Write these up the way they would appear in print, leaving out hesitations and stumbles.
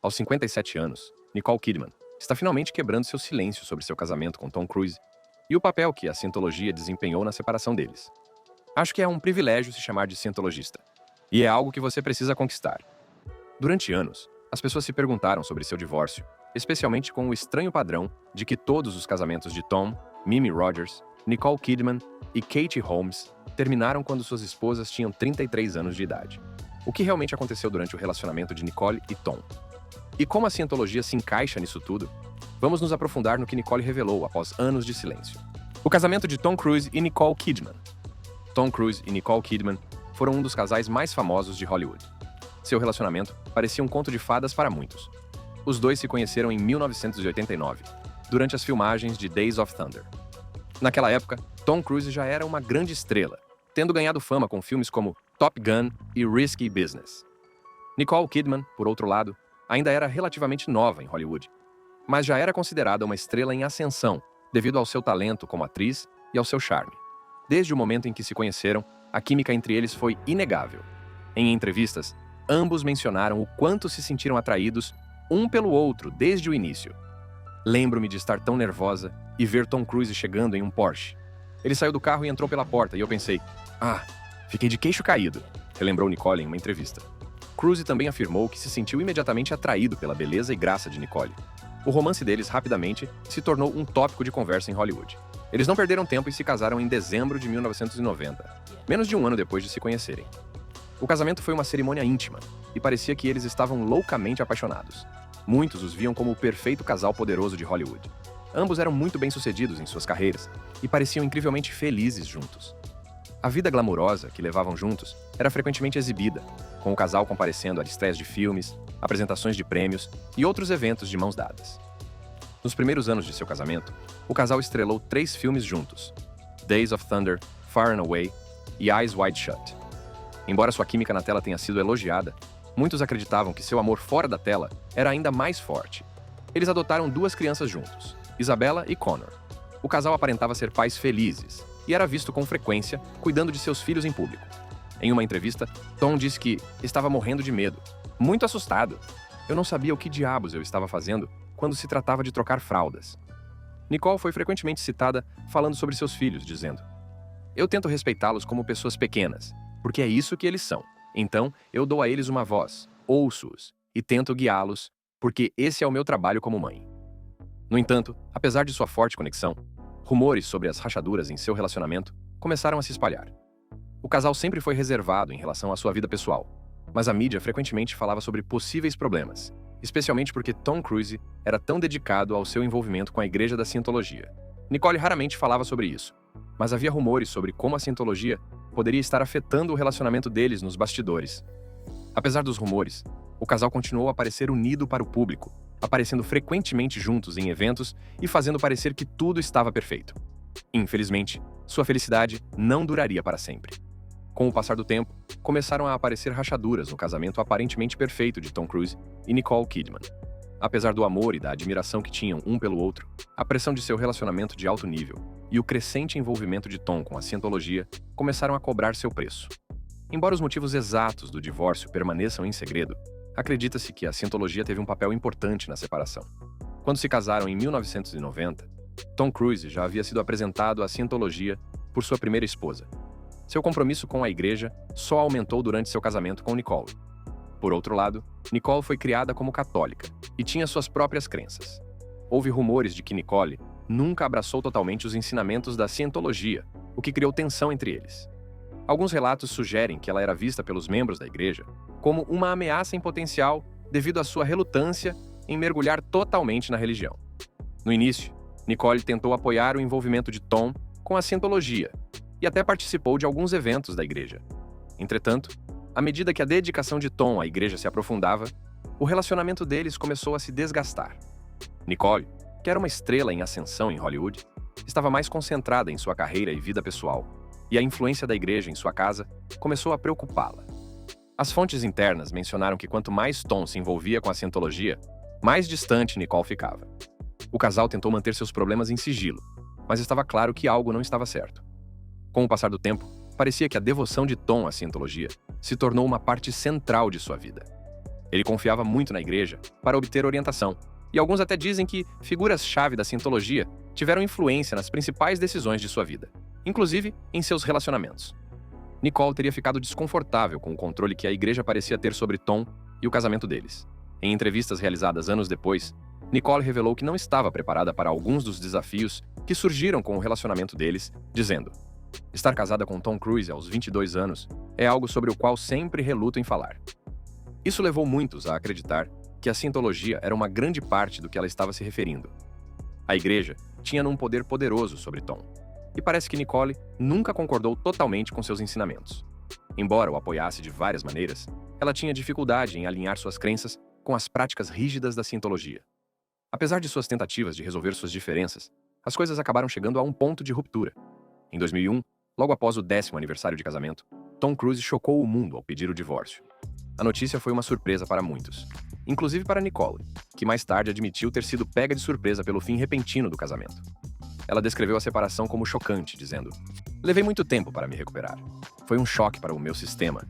Aos 57 anos, Nicole Kidman está finalmente quebrando seu silêncio sobre seu casamento com Tom Cruise e o papel que a cientologia desempenhou na separação deles. Acho que é um privilégio se chamar de cientologista, e é algo que você precisa conquistar. Durante anos, as pessoas se perguntaram sobre seu divórcio, especialmente com o estranho padrão de que todos os casamentos de Tom, Mimi Rogers, Nicole Kidman e Katie Holmes terminaram quando suas esposas tinham 33 anos de idade. O que realmente aconteceu durante o relacionamento de Nicole e Tom? E como a cientologia se encaixa nisso tudo? Vamos nos aprofundar no que Nicole revelou após anos de silêncio. O casamento de Tom Cruise e Nicole Kidman. Tom Cruise e Nicole Kidman foram um dos casais mais famosos de Hollywood. Seu relacionamento parecia um conto de fadas para muitos. Os dois se conheceram em 1989, durante as filmagens de Days of Thunder. Naquela época, Tom Cruise já era uma grande estrela, tendo ganhado fama com filmes como Top Gun e Risky Business. Nicole Kidman, por outro lado, ainda era relativamente nova em Hollywood, mas já era considerada uma estrela em ascensão devido ao seu talento como atriz e ao seu charme. Desde o momento em que se conheceram, a química entre eles foi inegável. Em entrevistas, ambos mencionaram o quanto se sentiram atraídos um pelo outro desde o início. Lembro-me de estar tão nervosa e ver Tom Cruise chegando em um Porsche. Ele saiu do carro e entrou pela porta e eu pensei, fiquei de queixo caído, relembrou Nicole em uma entrevista. Cruise também afirmou que se sentiu imediatamente atraído pela beleza e graça de Nicole. O romance deles rapidamente se tornou um tópico de conversa em Hollywood. Eles não perderam tempo e se casaram em dezembro de 1990, menos de um ano depois de se conhecerem. O casamento foi uma cerimônia íntima e parecia que eles estavam loucamente apaixonados. Muitos os viam como o perfeito casal poderoso de Hollywood. Ambos eram muito bem-sucedidos em suas carreiras e pareciam incrivelmente felizes juntos. A vida glamurosa que levavam juntos era frequentemente exibida, com o casal comparecendo a estreias de filmes, apresentações de prêmios e outros eventos de mãos dadas. Nos primeiros anos de seu casamento, o casal estrelou 3 filmes juntos: Days of Thunder, Far and Away e Eyes Wide Shut. Embora sua química na tela tenha sido elogiada, muitos acreditavam que seu amor fora da tela era ainda mais forte. Eles adotaram 2 crianças juntos, Isabella e Connor. O casal aparentava ser pais felizes e era visto com frequência cuidando de seus filhos em público. Em uma entrevista, Tom disse que estava morrendo de medo, muito assustado. Eu não sabia o que diabos eu estava fazendo quando se tratava de trocar fraldas. Nicole foi frequentemente citada falando sobre seus filhos, dizendo: "Eu tento respeitá-los como pessoas pequenas, porque é isso que eles são. Então, eu dou a eles uma voz, ouço-os e tento guiá-los, porque esse é o meu trabalho como mãe." No entanto, apesar de sua forte conexão, rumores sobre as rachaduras em seu relacionamento começaram a se espalhar. O casal sempre foi reservado em relação à sua vida pessoal, mas a mídia frequentemente falava sobre possíveis problemas, especialmente porque Tom Cruise era tão dedicado ao seu envolvimento com a Igreja da Cientologia. Nicole raramente falava sobre isso, mas havia rumores sobre como a Cientologia poderia estar afetando o relacionamento deles nos bastidores. Apesar dos rumores, o casal continuou a parecer unido para o público, aparecendo frequentemente juntos em eventos e fazendo parecer que tudo estava perfeito. Infelizmente, sua felicidade não duraria para sempre. Com o passar do tempo, começaram a aparecer rachaduras no casamento aparentemente perfeito de Tom Cruise e Nicole Kidman. Apesar do amor e da admiração que tinham um pelo outro, a pressão de seu relacionamento de alto nível e o crescente envolvimento de Tom com a Cientologia começaram a cobrar seu preço. Embora os motivos exatos do divórcio permaneçam em segredo, acredita-se que a Cientologia teve um papel importante na separação. Quando se casaram em 1990, Tom Cruise já havia sido apresentado à Cientologia por sua primeira esposa. Seu compromisso com a igreja só aumentou durante seu casamento com Nicole. Por outro lado, Nicole foi criada como católica e tinha suas próprias crenças. Houve rumores de que Nicole nunca abraçou totalmente os ensinamentos da Cientologia, o que criou tensão entre eles. Alguns relatos sugerem que ela era vista pelos membros da igreja como uma ameaça em potencial devido à sua relutância em mergulhar totalmente na religião. No início, Nicole tentou apoiar o envolvimento de Tom com a Cientologia e até participou de alguns eventos da igreja. Entretanto, à medida que a dedicação de Tom à igreja se aprofundava, o relacionamento deles começou a se desgastar. Nicole, que era uma estrela em ascensão em Hollywood, estava mais concentrada em sua carreira e vida pessoal, e a influência da igreja em sua casa começou a preocupá-la. As fontes internas mencionaram que quanto mais Tom se envolvia com a Cientologia, mais distante Nicole ficava. O casal tentou manter seus problemas em sigilo, mas estava claro que algo não estava certo. Com o passar do tempo, parecia que a devoção de Tom à Cientologia se tornou uma parte central de sua vida. Ele confiava muito na igreja para obter orientação, e alguns até dizem que figuras-chave da Scientologia tiveram influência nas principais decisões de sua vida, inclusive em seus relacionamentos. Nicole teria ficado desconfortável com o controle que a igreja parecia ter sobre Tom e o casamento deles. Em entrevistas realizadas anos depois, Nicole revelou que não estava preparada para alguns dos desafios que surgiram com o relacionamento deles, dizendo: "Estar casada com Tom Cruise aos 22 anos é algo sobre o qual sempre reluto em falar." Isso levou muitos a acreditar que a Scientologia era uma grande parte do que ela estava se referindo. A igreja tinha um poder poderoso sobre Tom, e parece que Nicole nunca concordou totalmente com seus ensinamentos. Embora o apoiasse de várias maneiras, ela tinha dificuldade em alinhar suas crenças com as práticas rígidas da Scientologia. Apesar de suas tentativas de resolver suas diferenças, as coisas acabaram chegando a um ponto de ruptura. Em 2001, logo após o 10º aniversário de casamento, Tom Cruise chocou o mundo ao pedir o divórcio. A notícia foi uma surpresa para muitos, inclusive para Nicole, que mais tarde admitiu ter sido pega de surpresa pelo fim repentino do casamento. Ela descreveu a separação como chocante, dizendo: "Levei muito tempo para me recuperar. Foi um choque para o meu sistema."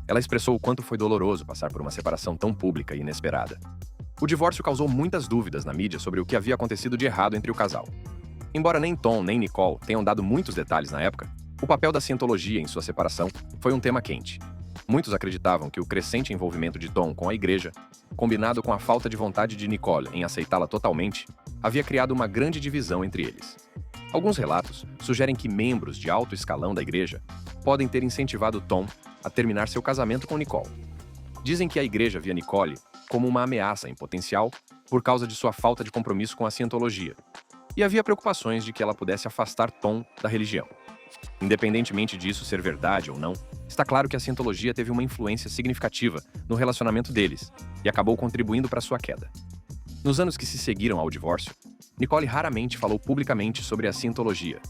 Ela expressou o quanto foi doloroso passar por uma separação tão pública e inesperada. O divórcio causou muitas dúvidas na mídia sobre o que havia acontecido de errado entre o casal. Embora nem Tom nem Nicole tenham dado muitos detalhes na época, o papel da Scientologia em sua separação foi um tema quente. Muitos acreditavam que o crescente envolvimento de Tom com a igreja, combinado com a falta de vontade de Nicole em aceitá-la totalmente, havia criado uma grande divisão entre eles. Alguns relatos sugerem que membros de alto escalão da igreja podem ter incentivado Tom a terminar seu casamento com Nicole. Dizem que a igreja via Nicole como uma ameaça em potencial por causa de sua falta de compromisso com a Scientologia, e havia preocupações de que ela pudesse afastar Tom da religião. Independentemente disso ser verdade ou não, está claro que a Scientologia teve uma influência significativa no relacionamento deles e acabou contribuindo para sua queda. Nos anos que se seguiram ao divórcio, Nicole raramente falou publicamente sobre a Scientologia.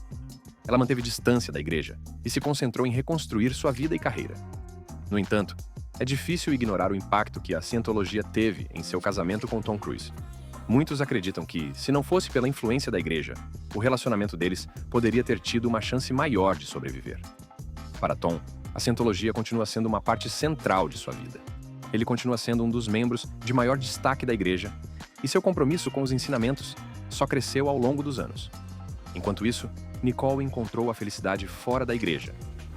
Ela manteve distância da igreja e se concentrou em reconstruir sua vida e carreira. No entanto, é difícil ignorar o impacto que a Scientologia teve em seu casamento com Tom Cruise. Muitos acreditam que, se não fosse pela influência da igreja, o relacionamento deles poderia ter tido uma chance maior de sobreviver. Para Tom, a Scientologia continua sendo uma parte central de sua vida. Ele continua sendo um dos membros de maior destaque da igreja, e seu compromisso com os ensinamentos só cresceu ao longo dos anos. Enquanto isso, Nicole encontrou a felicidade fora da igreja,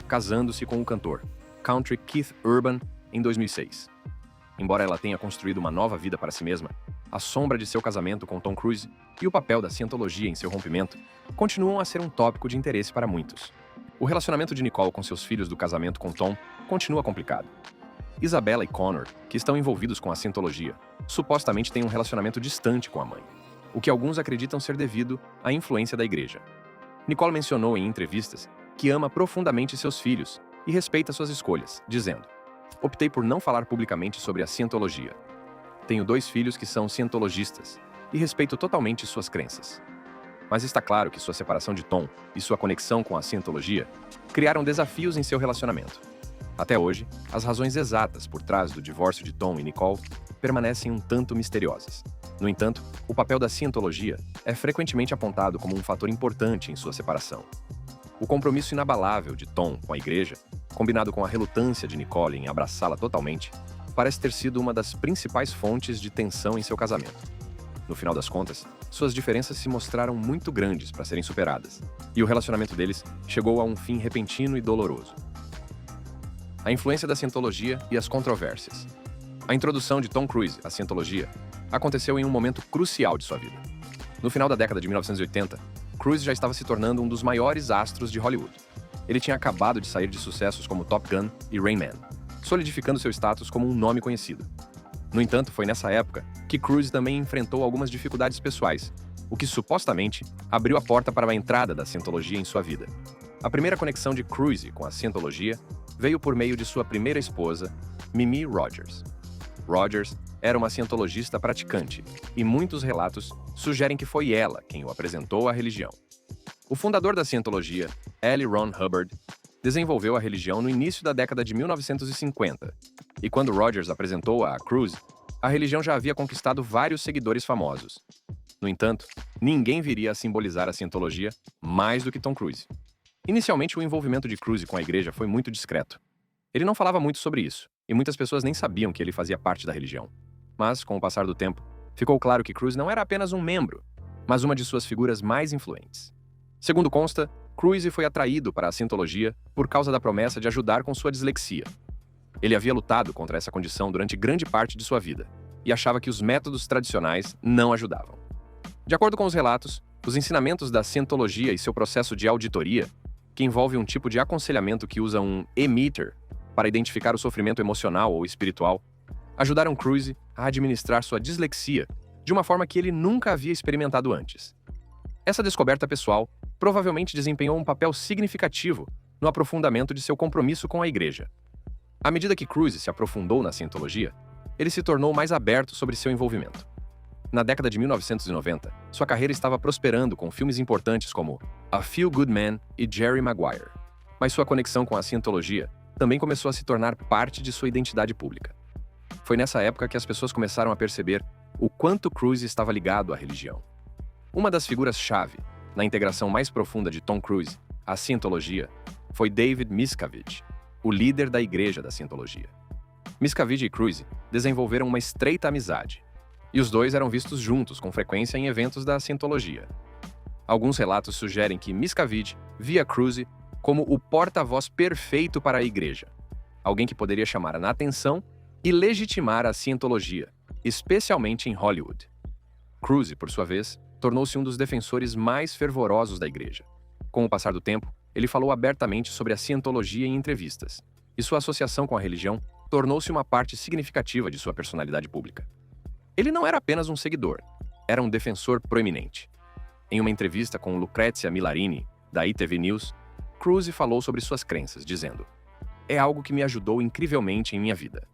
casando-se com o cantor country Keith Urban em 2006. Embora ela tenha construído uma nova vida para si mesma, a sombra de seu casamento com Tom Cruise e o papel da Scientologia em seu rompimento continuam a ser um tópico de interesse para muitos. O relacionamento de Nicole com seus filhos do casamento com Tom continua complicado. Isabella e Connor, que estão envolvidos com a Scientologia, supostamente têm um relacionamento distante com a mãe, o que alguns acreditam ser devido à influência da igreja. Nicole mencionou em entrevistas que ama profundamente seus filhos e respeita suas escolhas, dizendo: "Optei por não falar publicamente sobre a Scientologia. Tenho 2 filhos que são cientologistas e respeito totalmente suas crenças." Mas está claro que sua separação de Tom e sua conexão com a Scientologia criaram desafios em seu relacionamento. Até hoje, as razões exatas por trás do divórcio de Tom e Nicole permanecem um tanto misteriosas. No entanto, o papel da Scientologia é frequentemente apontado como um fator importante em sua separação. O compromisso inabalável de Tom com a igreja, combinado com a relutância de Nicole em abraçá-la totalmente, parece ter sido uma das principais fontes de tensão em seu casamento. No final das contas, suas diferenças se mostraram muito grandes para serem superadas, e o relacionamento deles chegou a um fim repentino e doloroso. A influência da Scientologia e as controvérsias. A introdução de Tom Cruise à Scientologia aconteceu em um momento crucial de sua vida. No final da década de 1980, Cruise já estava se tornando um dos maiores astros de Hollywood. Ele tinha acabado de sair de sucessos como Top Gun e Rain Man, solidificando seu status como um nome conhecido. No entanto, foi nessa época que Cruise também enfrentou algumas dificuldades pessoais, o que supostamente abriu a porta para a entrada da Scientologia em sua vida. A primeira conexão de Cruise com a Scientologia veio por meio de sua primeira esposa, Mimi Rogers. Rogers era uma cientologista praticante, e muitos relatos sugerem que foi ela quem o apresentou à religião. O fundador da Scientologia, L. Ron Hubbard, desenvolveu a religião no início da década de 1950, e quando Rogers apresentou-a a Cruise, a religião já havia conquistado vários seguidores famosos. No entanto, ninguém viria a simbolizar a Scientologia mais do que Tom Cruise. Inicialmente, o envolvimento de Cruise com a igreja foi muito discreto. Ele não falava muito sobre isso, e muitas pessoas nem sabiam que ele fazia parte da religião. Mas, com o passar do tempo, ficou claro que Cruz não era apenas um membro, mas uma de suas figuras mais influentes. Segundo consta, Cruz foi atraído para a Cientologia por causa da promessa de ajudar com sua dislexia. Ele havia lutado contra essa condição durante grande parte de sua vida e achava que os métodos tradicionais não ajudavam. De acordo com os relatos, os ensinamentos da Cientologia e seu processo de auditoria, que envolve um tipo de aconselhamento que usa um emitter para identificar o sofrimento emocional ou espiritual, ajudaram Cruz a administrar sua dislexia de uma forma que ele nunca havia experimentado antes. Essa descoberta pessoal provavelmente desempenhou um papel significativo no aprofundamento de seu compromisso com a Igreja. À medida que Cruz se aprofundou na Cientologia, ele se tornou mais aberto sobre seu envolvimento. Na década de 1990, sua carreira estava prosperando com filmes importantes como A Few Good Men e Jerry Maguire. Mas sua conexão com a Cientologia também começou a se tornar parte de sua identidade pública. Foi nessa época que as pessoas começaram a perceber o quanto Cruz estava ligado à religião. Uma das figuras-chave na integração mais profunda de Tom Cruise à Cientologia foi David Miscavige, o líder da Igreja da Cientologia. Miscavige e Cruz desenvolveram uma estreita amizade, e os dois eram vistos juntos com frequência em eventos da Cientologia. Alguns relatos sugerem que Miscavige via Cruz como o porta-voz perfeito para a Igreja, alguém que poderia chamar a atenção e legitimar a Cientologia, especialmente em Hollywood. Cruz, por sua vez, tornou-se um dos defensores mais fervorosos da Igreja. Com o passar do tempo, ele falou abertamente sobre a Cientologia em entrevistas, e sua associação com a religião tornou-se uma parte significativa de sua personalidade pública. Ele não era apenas um seguidor, era um defensor proeminente. Em uma entrevista com Lucrezia Milarini, da ITV News, Cruz falou sobre suas crenças, dizendo: "É algo que me ajudou incrivelmente em minha vida.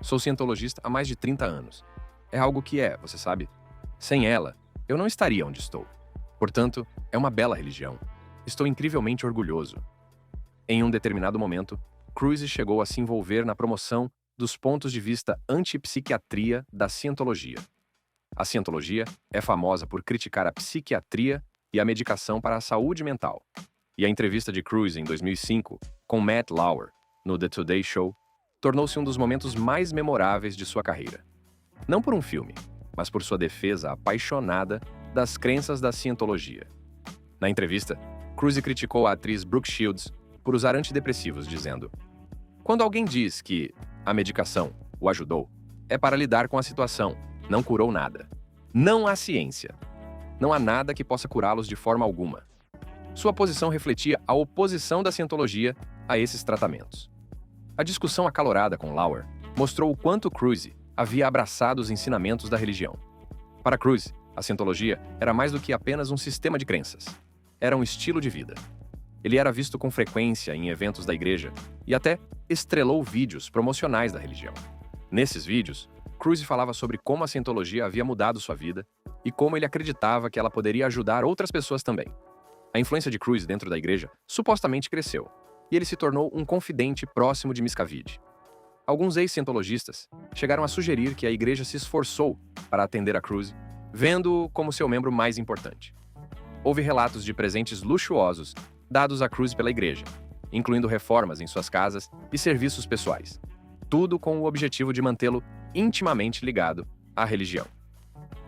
Sou cientologista há mais de 30 anos. É algo que você sabe? Sem ela, eu não estaria onde estou. Portanto, é uma bela religião. Estou incrivelmente orgulhoso." Em um determinado momento, Cruz chegou a se envolver na promoção dos pontos de vista antipsiquiatria da Cientologia. A Cientologia é famosa por criticar a psiquiatria e a medicação para a saúde mental. E a entrevista de Cruz em 2005 com Matt Lauer, no The Today Show, tornou-se um dos momentos mais memoráveis de sua carreira. Não por um filme, mas por sua defesa apaixonada das crenças da Cientologia. Na entrevista, Cruz criticou a atriz Brooke Shields por usar antidepressivos, dizendo: "Quando alguém diz que a medicação o ajudou, é para lidar com a situação, não curou nada. Não há ciência. Não há nada que possa curá-los de forma alguma." Sua posição refletia a oposição da Cientologia a esses tratamentos. A discussão acalorada com Lauer mostrou o quanto Cruz havia abraçado os ensinamentos da religião. Para Cruz, a Cientologia era mais do que apenas um sistema de crenças. Era um estilo de vida. Ele era visto com frequência em eventos da igreja e até estrelou vídeos promocionais da religião. Nesses vídeos, Cruz falava sobre como a Cientologia havia mudado sua vida e como ele acreditava que ela poderia ajudar outras pessoas também. A influência de Cruz dentro da igreja supostamente cresceu, e ele se tornou um confidente próximo de Miscavige. Alguns ex-cientologistas chegaram a sugerir que a igreja se esforçou para atender a Cruz, vendo-o como seu membro mais importante. Houve relatos de presentes luxuosos dados a Cruz pela igreja, incluindo reformas em suas casas e serviços pessoais, tudo com o objetivo de mantê-lo intimamente ligado à religião.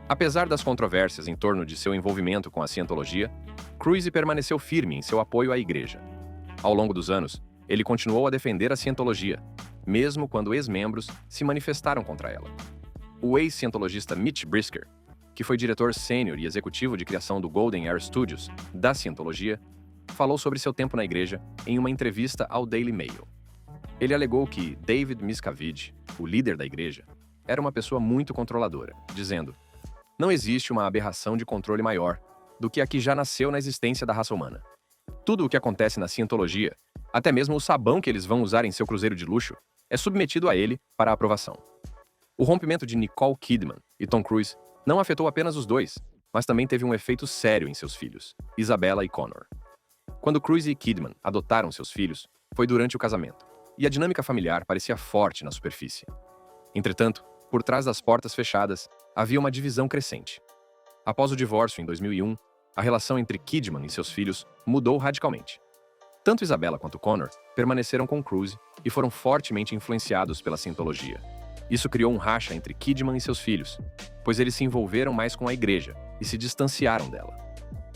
Apesar das controvérsias em torno de seu envolvimento com a Cientologia, Cruz permaneceu firme em seu apoio à igreja. Ao longo dos anos, ele continuou a defender a Cientologia, mesmo quando ex-membros se manifestaram contra ela. O ex-cientologista Mitch Brisker, que foi diretor sênior e executivo de criação do Golden Air Studios da Cientologia, falou sobre seu tempo na igreja em uma entrevista ao Daily Mail. Ele alegou que David Miscavige, o líder da igreja, era uma pessoa muito controladora, dizendo: "Não existe uma aberração de controle maior do que a que já nasceu na existência da raça humana. Tudo o que acontece na Cientologia, até mesmo o sabão que eles vão usar em seu cruzeiro de luxo, é submetido a ele para aprovação." O rompimento de Nicole Kidman e Tom Cruise não afetou apenas os dois, mas também teve um efeito sério em seus filhos, Isabella e Connor. Quando Cruise e Kidman adotaram seus filhos, foi durante o casamento, e a dinâmica familiar parecia forte na superfície. Entretanto, por trás das portas fechadas, havia uma divisão crescente. Após o divórcio em 2001, a relação entre Kidman e seus filhos mudou radicalmente. Tanto Isabella quanto Connor permaneceram com Cruise e foram fortemente influenciados pela Scientologia. Isso criou um racha entre Kidman e seus filhos, pois eles se envolveram mais com a igreja e se distanciaram dela.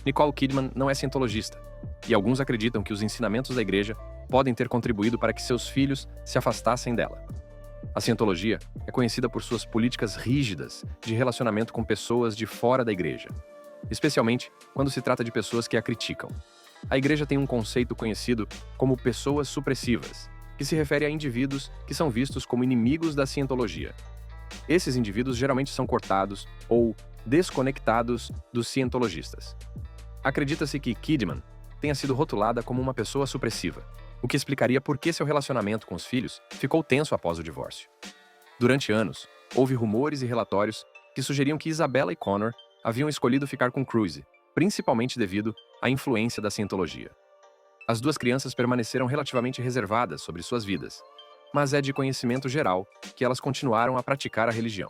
Nicole Kidman não é cientologista, e alguns acreditam que os ensinamentos da igreja podem ter contribuído para que seus filhos se afastassem dela. A Scientologia é conhecida por suas políticas rígidas de relacionamento com pessoas de fora da igreja, especialmente quando se trata de pessoas que a criticam. A igreja tem um conceito conhecido como pessoas supressivas, que se refere a indivíduos que são vistos como inimigos da Scientologia. Esses indivíduos geralmente são cortados ou desconectados dos cientologistas. Acredita-se que Kidman tenha sido rotulada como uma pessoa supressiva, o que explicaria por que seu relacionamento com os filhos ficou tenso após o divórcio. Durante anos, houve rumores e relatórios que sugeriam que Isabella e Connor haviam escolhido ficar com Cruise, principalmente devido à influência da Scientologia. As duas crianças permaneceram relativamente reservadas sobre suas vidas, mas é de conhecimento geral que elas continuaram a praticar a religião.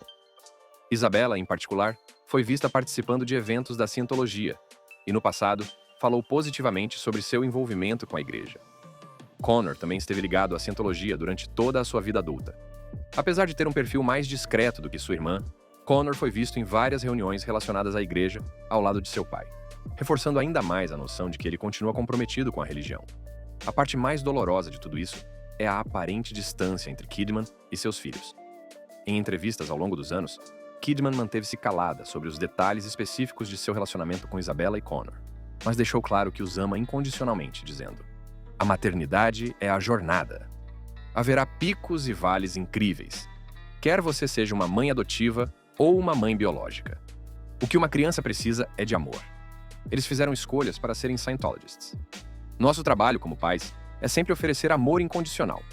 Isabella, em particular, foi vista participando de eventos da Scientologia e, no passado, falou positivamente sobre seu envolvimento com a igreja. Connor também esteve ligado à Scientologia durante toda a sua vida adulta. Apesar de ter um perfil mais discreto do que sua irmã, Connor foi visto em várias reuniões relacionadas à igreja ao lado de seu pai, reforçando ainda mais a noção de que ele continua comprometido com a religião. A parte mais dolorosa de tudo isso é a aparente distância entre Kidman e seus filhos. Em entrevistas ao longo dos anos, Kidman manteve-se calada sobre os detalhes específicos de seu relacionamento com Isabella e Connor, mas deixou claro que os ama incondicionalmente, dizendo: "A maternidade é a jornada. Haverá picos e vales incríveis, quer você seja uma mãe adotiva ou uma mãe biológica. O que uma criança precisa é de amor." Eles fizeram escolhas para serem Scientologists. "Nosso trabalho como pais é sempre oferecer amor incondicional."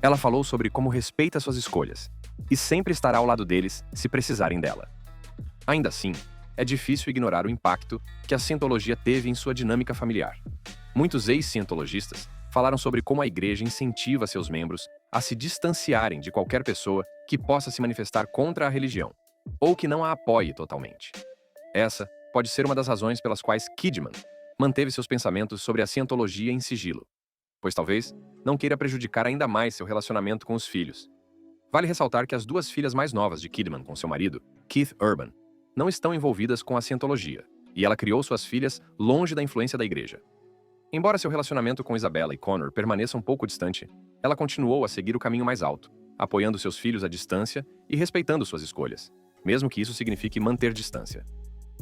Ela falou sobre como respeita suas escolhas e sempre estará ao lado deles se precisarem dela. Ainda assim, é difícil ignorar o impacto que a Scientologia teve em sua dinâmica familiar. Muitos ex-cientologistas falaram sobre como a igreja incentiva seus membros a se distanciarem de qualquer pessoa que possa se manifestar contra a religião, ou que não a apoie totalmente. Essa pode ser uma das razões pelas quais Kidman manteve seus pensamentos sobre a Scientologia em sigilo, pois talvez não queira prejudicar ainda mais seu relacionamento com os filhos. Vale ressaltar que as duas filhas mais novas de Kidman com seu marido, Keith Urban, não estão envolvidas com a Scientologia, e ela criou suas filhas longe da influência da igreja. Embora seu relacionamento com Isabella e Connor permaneça um pouco distante, ela continuou a seguir o caminho mais alto, apoiando seus filhos à distância e respeitando suas escolhas, mesmo que isso signifique manter distância.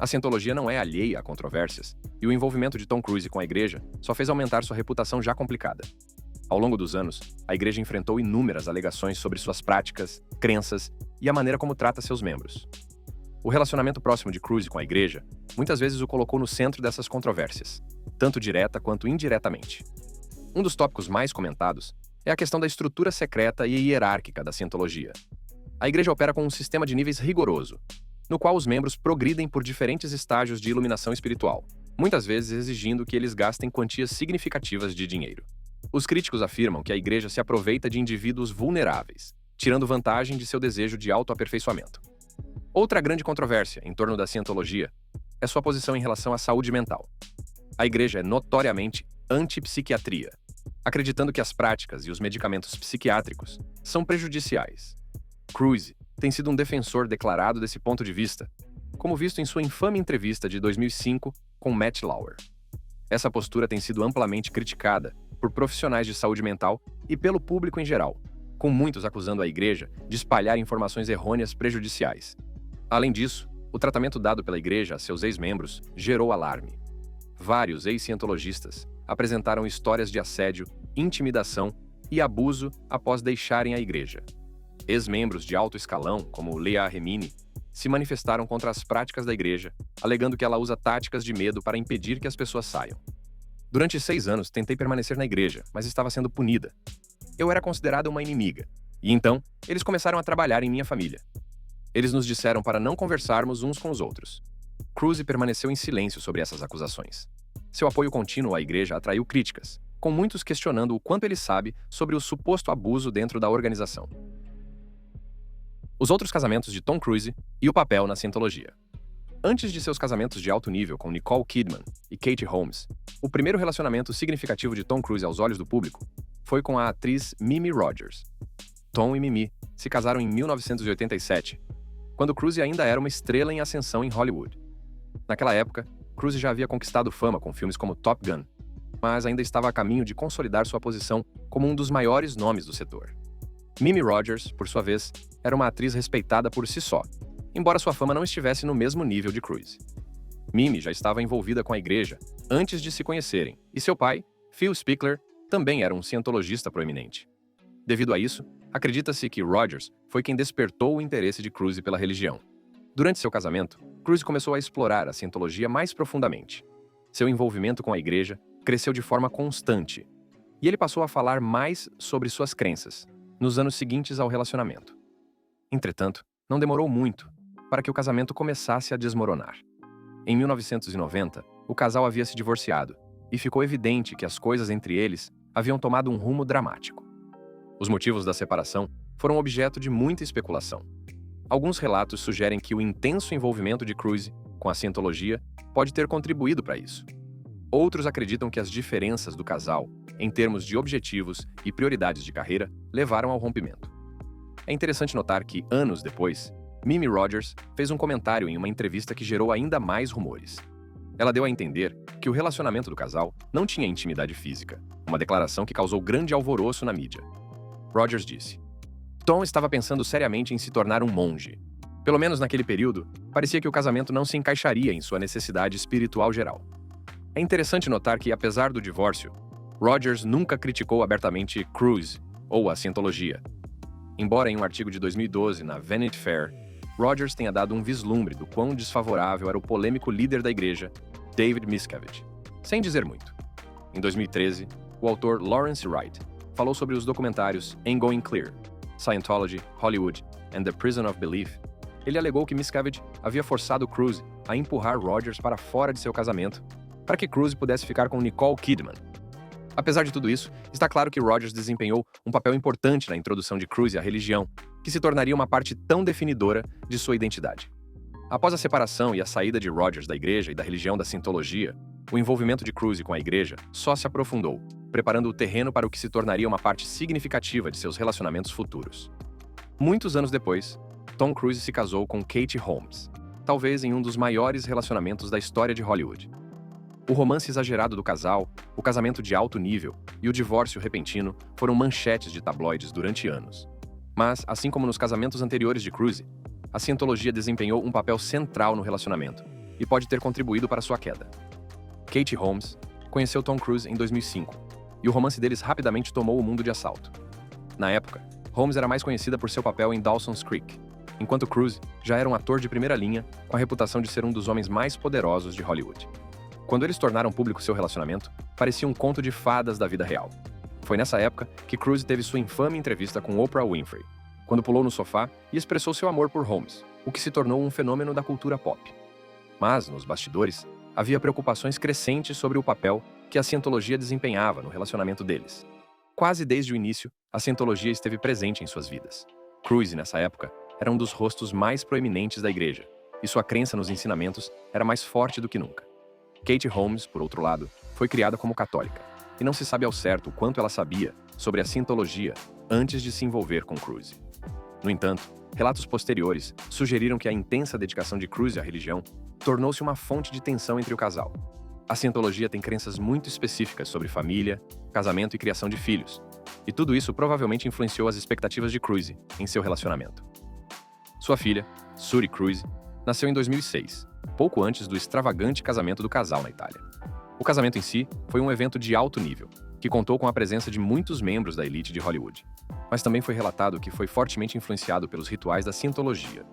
A Scientologia não é alheia a controvérsias, e o envolvimento de Tom Cruise com a igreja só fez aumentar sua reputação já complicada. Ao longo dos anos, a igreja enfrentou inúmeras alegações sobre suas práticas, crenças e a maneira como trata seus membros. O relacionamento próximo de Cruise com a igreja muitas vezes o colocou no centro dessas controvérsias, tanto direta quanto indiretamente. Um dos tópicos mais comentados é a questão da estrutura secreta e hierárquica da Scientologia. A igreja opera com um sistema de níveis rigoroso, no qual os membros progridem por diferentes estágios de iluminação espiritual, muitas vezes exigindo que eles gastem quantias significativas de dinheiro. Os críticos afirmam que a igreja se aproveita de indivíduos vulneráveis, tirando vantagem de seu desejo de autoaperfeiçoamento. Outra grande controvérsia em torno da Scientologia é sua posição em relação à saúde mental. A igreja é notoriamente anti-psiquiatria, acreditando que as práticas e os medicamentos psiquiátricos são prejudiciais. Cruise tem sido um defensor declarado desse ponto de vista, como visto em sua infame entrevista de 2005 com Matt Lauer. Essa postura tem sido amplamente criticada por profissionais de saúde mental e pelo público em geral, com muitos acusando a igreja de espalhar informações errôneas prejudiciais. Além disso, o tratamento dado pela igreja a seus ex-membros gerou alarme. Vários ex-cientologistas apresentaram histórias de assédio, intimidação e abuso após deixarem a igreja. Ex-membros de alto escalão, como Leah Remini, se manifestaram contra as práticas da igreja, alegando que ela usa táticas de medo para impedir que as pessoas saiam. Durante 6 anos, tentei permanecer na igreja, mas estava sendo punida. Eu era considerada uma inimiga, e então, eles começaram a trabalhar em minha família. Eles nos disseram para não conversarmos uns com os outros. Cruise permaneceu em silêncio sobre essas acusações. Seu apoio contínuo à igreja atraiu críticas, com muitos questionando o quanto ele sabe sobre o suposto abuso dentro da organização. Os outros casamentos de Tom Cruise e o papel na Scientologia. Antes de seus casamentos de alto nível com Nicole Kidman e Katie Holmes, o primeiro relacionamento significativo de Tom Cruise aos olhos do público foi com a atriz Mimi Rogers. Tom e Mimi se casaram em 1987, quando Cruise ainda era uma estrela em ascensão em Hollywood. Naquela época, Cruise já havia conquistado fama com filmes como Top Gun, mas ainda estava a caminho de consolidar sua posição como um dos maiores nomes do setor. Mimi Rogers, por sua vez, era uma atriz respeitada por si só, embora sua fama não estivesse no mesmo nível de Cruise. Mimi já estava envolvida com a igreja antes de se conhecerem, e seu pai, Phil Spiegler, também era um cientologista proeminente. Devido a isso, acredita-se que Rogers foi quem despertou o interesse de Cruise pela religião. Durante seu casamento, Cruise começou a explorar a cientologia mais profundamente. Seu envolvimento com a igreja cresceu de forma constante, e ele passou a falar mais sobre suas crenças nos anos seguintes ao relacionamento. Entretanto, não demorou muito para que o casamento começasse a desmoronar. Em 1990, o casal havia se divorciado, e ficou evidente que as coisas entre eles haviam tomado um rumo dramático. Os motivos da separação foram objeto de muita especulação. Alguns relatos sugerem que o intenso envolvimento de Cruise com a cientologia pode ter contribuído para isso. Outros acreditam que as diferenças do casal, em termos de objetivos e prioridades de carreira, levaram ao rompimento. É interessante notar que, anos depois, Mimi Rogers fez um comentário em uma entrevista que gerou ainda mais rumores. Ela deu a entender que o relacionamento do casal não tinha intimidade física, uma declaração que causou grande alvoroço na mídia. Rogers disse: Tom estava pensando seriamente em se tornar um monge. Pelo menos naquele período, parecia que o casamento não se encaixaria em sua necessidade espiritual geral. É interessante notar que, apesar do divórcio, Rogers nunca criticou abertamente Cruise ou a cientologia. Embora em um artigo de 2012 na Vanity Fair, Rogers tenha dado um vislumbre do quão desfavorável era o polêmico líder da igreja, David Miscavige, sem dizer muito. Em 2013, o autor Lawrence Wright falou sobre os documentários Ain't Going Clear, Scientology, Hollywood and the Prison of Belief. Ele alegou que Miscavige havia forçado Cruise a empurrar Rogers para fora de seu casamento para que Cruise pudesse ficar com Nicole Kidman. Apesar de tudo isso, está claro que Rogers desempenhou um papel importante na introdução de Cruise à religião, que se tornaria uma parte tão definidora de sua identidade. Após a separação e a saída de Rogers da igreja e da religião da cientologia, o envolvimento de Cruise com a igreja só se aprofundou, preparando o terreno para o que se tornaria uma parte significativa de seus relacionamentos futuros. Muitos anos depois, Tom Cruise se casou com Katie Holmes, talvez em um dos maiores relacionamentos da história de Hollywood. O romance exagerado do casal, o casamento de alto nível e o divórcio repentino foram manchetes de tabloides durante anos. Mas, assim como nos casamentos anteriores de Cruise, a cientologia desempenhou um papel central no relacionamento e pode ter contribuído para sua queda. Katie Holmes conheceu Tom Cruise em 2005 e o romance deles rapidamente tomou o mundo de assalto. Na época, Holmes era mais conhecida por seu papel em Dawson's Creek, enquanto Cruise já era um ator de primeira linha com a reputação de ser um dos homens mais poderosos de Hollywood. Quando eles tornaram público seu relacionamento, parecia um conto de fadas da vida real. Foi nessa época que Cruise teve sua infame entrevista com Oprah Winfrey, quando pulou no sofá e expressou seu amor por Holmes, o que se tornou um fenômeno da cultura pop. Mas, nos bastidores, havia preocupações crescentes sobre o papel que a cientologia desempenhava no relacionamento deles. Quase desde o início, a cientologia esteve presente em suas vidas. Cruise, nessa época, era um dos rostos mais proeminentes da igreja, e sua crença nos ensinamentos era mais forte do que nunca. Katie Holmes, por outro lado, foi criada como católica, e não se sabe ao certo o quanto ela sabia sobre a cientologia antes de se envolver com Cruise. No entanto, relatos posteriores sugeriram que a intensa dedicação de Cruise à religião tornou-se uma fonte de tensão entre o casal. A cientologia tem crenças muito específicas sobre família, casamento e criação de filhos, e tudo isso provavelmente influenciou as expectativas de Cruise em seu relacionamento. Sua filha, Suri Cruise, nasceu em 2006, pouco antes do extravagante casamento do casal na Itália. O casamento em si foi um evento de alto nível, que contou com a presença de muitos membros da elite de Hollywood, mas também foi relatado que foi fortemente influenciado pelos rituais da cientologia.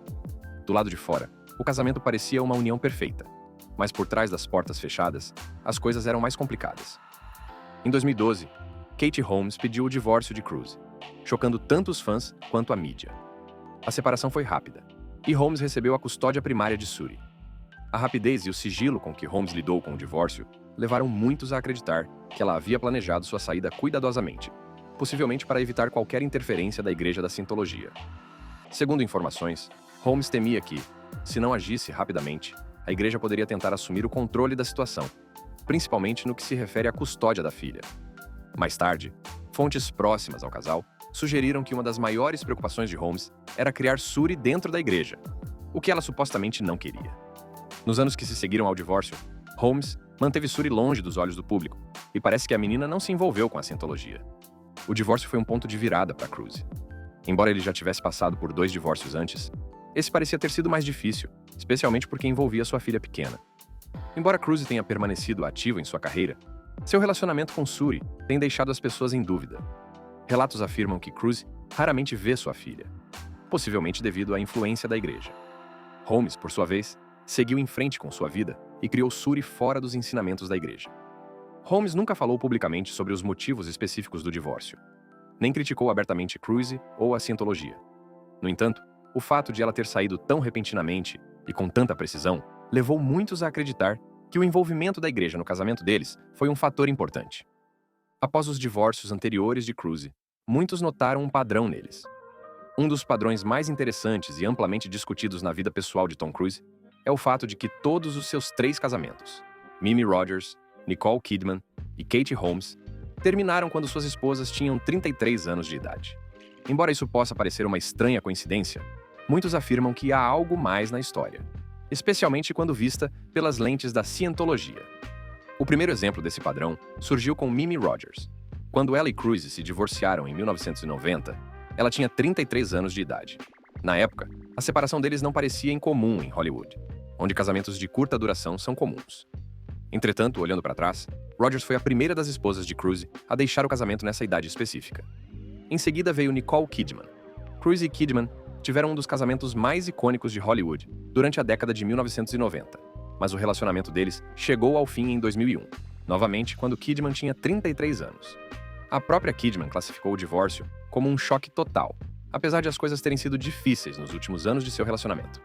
Do lado de fora, o casamento parecia uma união perfeita, mas por trás das portas fechadas, as coisas eram mais complicadas. Em 2012, Katie Holmes pediu o divórcio de Cruise, chocando tanto os fãs quanto a mídia. A separação foi rápida, e Holmes recebeu a custódia primária de Suri. A rapidez e o sigilo com que Holmes lidou com o divórcio levaram muitos a acreditar que ela havia planejado sua saída cuidadosamente, possivelmente para evitar qualquer interferência da Igreja da Cientologia. Segundo informações, Holmes temia que, se não agisse rapidamente, a igreja poderia tentar assumir o controle da situação, principalmente no que se refere à custódia da filha. Mais tarde, fontes próximas ao casal sugeriram que uma das maiores preocupações de Holmes era criar Suri dentro da igreja, o que ela supostamente não queria. Nos anos que se seguiram ao divórcio, Holmes manteve Suri longe dos olhos do público, e parece que a menina não se envolveu com a cientologia. O divórcio foi um ponto de virada para Cruise. Embora ele já tivesse passado por 2 divórcios antes, esse parecia ter sido mais difícil, especialmente porque envolvia sua filha pequena. Embora Cruise tenha permanecido ativo em sua carreira, seu relacionamento com Suri tem deixado as pessoas em dúvida. Relatos afirmam que Cruise raramente vê sua filha, possivelmente devido à influência da igreja. Holmes, por sua vez, seguiu em frente com sua vida e criou Suri fora dos ensinamentos da igreja. Holmes nunca falou publicamente sobre os motivos específicos do divórcio, nem criticou abertamente Cruise ou a cientologia. No entanto, o fato de ela ter saído tão repentinamente e com tanta precisão levou muitos a acreditar que o envolvimento da igreja no casamento deles foi um fator importante. Após os divórcios anteriores de Cruise, muitos notaram um padrão neles. Um dos padrões mais interessantes e amplamente discutidos na vida pessoal de Tom Cruise é o fato de que todos os seus 3 casamentos, Mimi Rogers, Nicole Kidman e Katie Holmes, terminaram quando suas esposas tinham 33 anos de idade. Embora isso possa parecer uma estranha coincidência, muitos afirmam que há algo mais na história, especialmente quando vista pelas lentes da cientologia. O primeiro exemplo desse padrão surgiu com Mimi Rogers. Quando ela e Cruise se divorciaram em 1990, ela tinha 33 anos de idade. Na época, a separação deles não parecia incomum em Hollywood, onde casamentos de curta duração são comuns. Entretanto, olhando para trás, Rogers foi a primeira das esposas de Cruise a deixar o casamento nessa idade específica. Em seguida veio Nicole Kidman. Cruise e Kidman tiveram um dos casamentos mais icônicos de Hollywood durante a década de 1990, mas o relacionamento deles chegou ao fim em 2001, novamente quando Kidman tinha 33 anos. A própria Kidman classificou o divórcio como um choque total, apesar de as coisas terem sido difíceis nos últimos anos de seu relacionamento.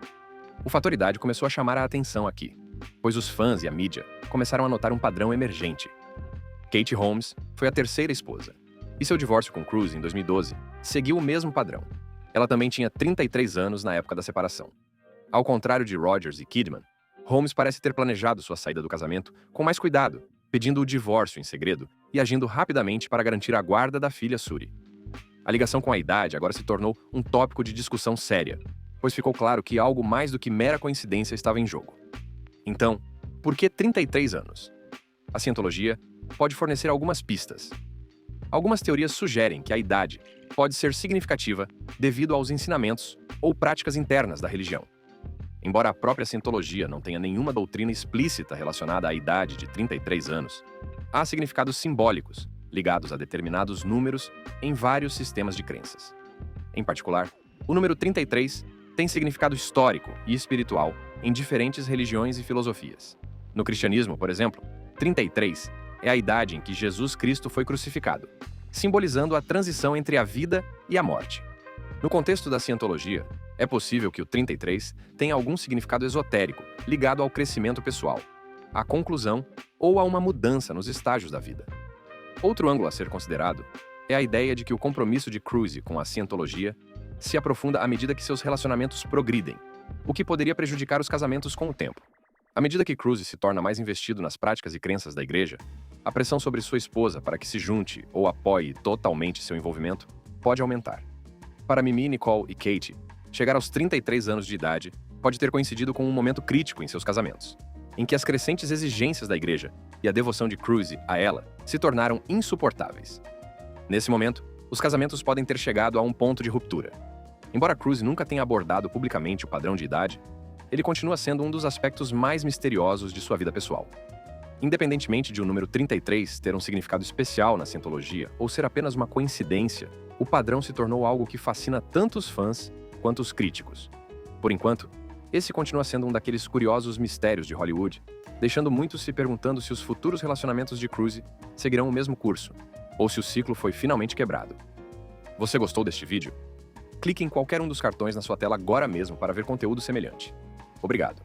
O fator idade começou a chamar a atenção aqui, pois os fãs e a mídia começaram a notar um padrão emergente. Katie Holmes foi a terceira esposa, e seu divórcio com Cruise em 2012 seguiu o mesmo padrão. Ela também tinha 33 anos na época da separação. Ao contrário de Rogers e Kidman, Holmes parece ter planejado sua saída do casamento com mais cuidado, pedindo o divórcio em segredo e agindo rapidamente para garantir a guarda da filha Suri. A ligação com a idade agora se tornou um tópico de discussão séria, pois ficou claro que algo mais do que mera coincidência estava em jogo. Então, por que 33 anos? A cientologia pode fornecer algumas pistas. Algumas teorias sugerem que a idade pode ser significativa devido aos ensinamentos ou práticas internas da religião. Embora a própria cientologia não tenha nenhuma doutrina explícita relacionada à idade de 33 anos, há significados simbólicos ligados a determinados números em vários sistemas de crenças. Em particular, o número 33 tem significado histórico e espiritual em diferentes religiões e filosofias. No cristianismo, por exemplo, 33 é a idade em que Jesus Cristo foi crucificado, simbolizando a transição entre a vida e a morte. No contexto da cientologia, é possível que o 33 tenha algum significado esotérico ligado ao crescimento pessoal, à conclusão ou a uma mudança nos estágios da vida. Outro ângulo a ser considerado é a ideia de que o compromisso de Cruise com a cientologia se aprofunda à medida que seus relacionamentos progridem, o que poderia prejudicar os casamentos com o tempo. À medida que Cruise se torna mais investido nas práticas e crenças da igreja, a pressão sobre sua esposa para que se junte ou apoie totalmente seu envolvimento pode aumentar. Para Mimi, Nicole e Katie, chegar aos 33 anos de idade pode ter coincidido com um momento crítico em seus casamentos, em que as crescentes exigências da igreja e a devoção de Cruise a ela se tornaram insuportáveis. Nesse momento, os casamentos podem ter chegado a um ponto de ruptura. Embora Cruise nunca tenha abordado publicamente o padrão de idade, ele continua sendo um dos aspectos mais misteriosos de sua vida pessoal. Independentemente de o número 33 ter um significado especial na cientologia ou ser apenas uma coincidência, o padrão se tornou algo que fascina tanto os fãs quanto os críticos. Por enquanto, esse continua sendo um daqueles curiosos mistérios de Hollywood, deixando muitos se perguntando se os futuros relacionamentos de Cruise seguirão o mesmo curso, ou se o ciclo foi finalmente quebrado. Você gostou deste vídeo? Clique em qualquer um dos cartões na sua tela agora mesmo para ver conteúdo semelhante. Obrigado.